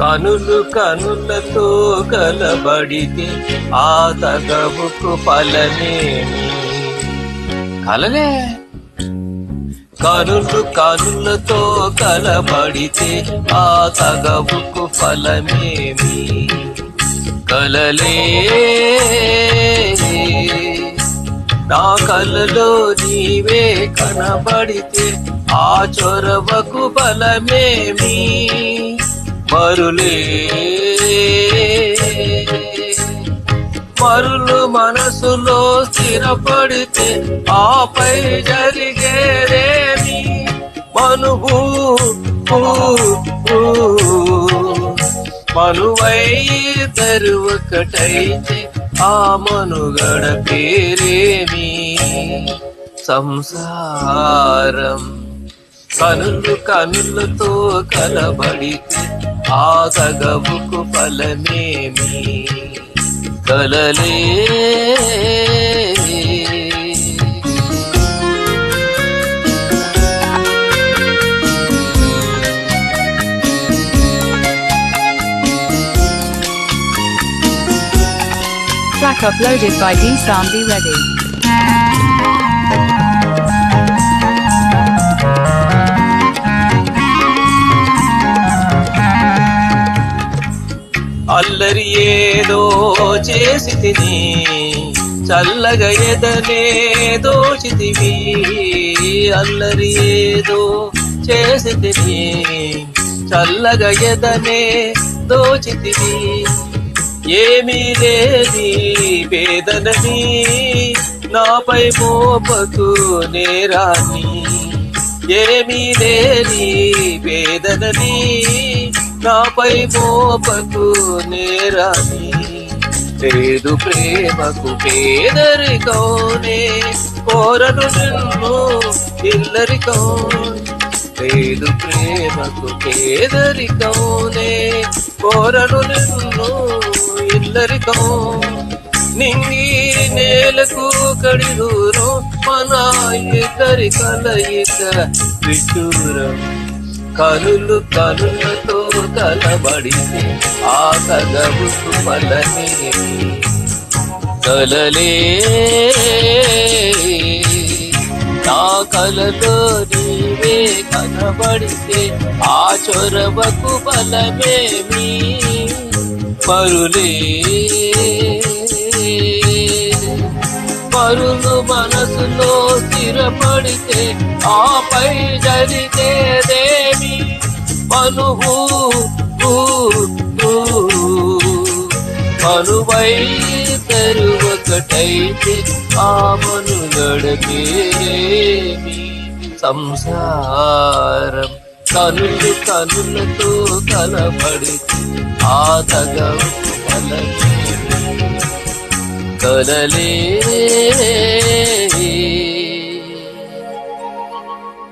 కనులు కనులతో కలబడితే ఆ తగవుకు ఫలమేమి? కలలే. కనులు కనులతో కలబడితే ఆ తగవుకు ఫలమేమి? కలలే. నా కలలో నీవే కనబడితే ఆ చొరవకు బలమేమి? మరులే. మరులు మనసులో స్థిరపడితే ఆపై జరిగేదేమి? మనువై తరువకటైతే ఆ మనుగడ పేరేమి? సంసారం. కనులు కనులతో కలబడితే ఆ తగవుకు ఫలమేమి? కలలే. Track uploaded by D. Samdi Reddy. అల్లరి ఏదో చేసి తిని చల్లగా ఎదనే దోచితివి. అల్లరి ఏదో చేసి తిని చల్లగా ఎదనే దోచితివి. ఏమీ లేని వేదనని నాపై మోపకు నేరాన్ని. ఏమీ లేని వేదనని నాపై మోపకు నేరాన్ని. పేదు ప్రేమకు పేదరికౌనే కోరను నిన్ను ఇల్లరికౌ. పేదు ప్రేమకు పేదరికౌనే కోరను నిన్ను ఇల్లరికౌ. నింగి నేలకు కడిదూరు మన ఇద్దరి కలయిక విడ్డూరం. కనులు కనులతో కలబడితే ఆ తగవుకు ఫలమేమి? కలలే. నా కలలో నీవే కనబడితే ఆ చొరవకు బలమేమి? మరులే. మరులు మనసులో స్థిరపడితే ఆపై జరిగేదేమి? మనువై తరువకటైతే ఆ మనుగడ పేరేమి? సంసారం. కనులు కనులతో కలబడితే ఆ తగవుకు ఫలమేమి? కలలే.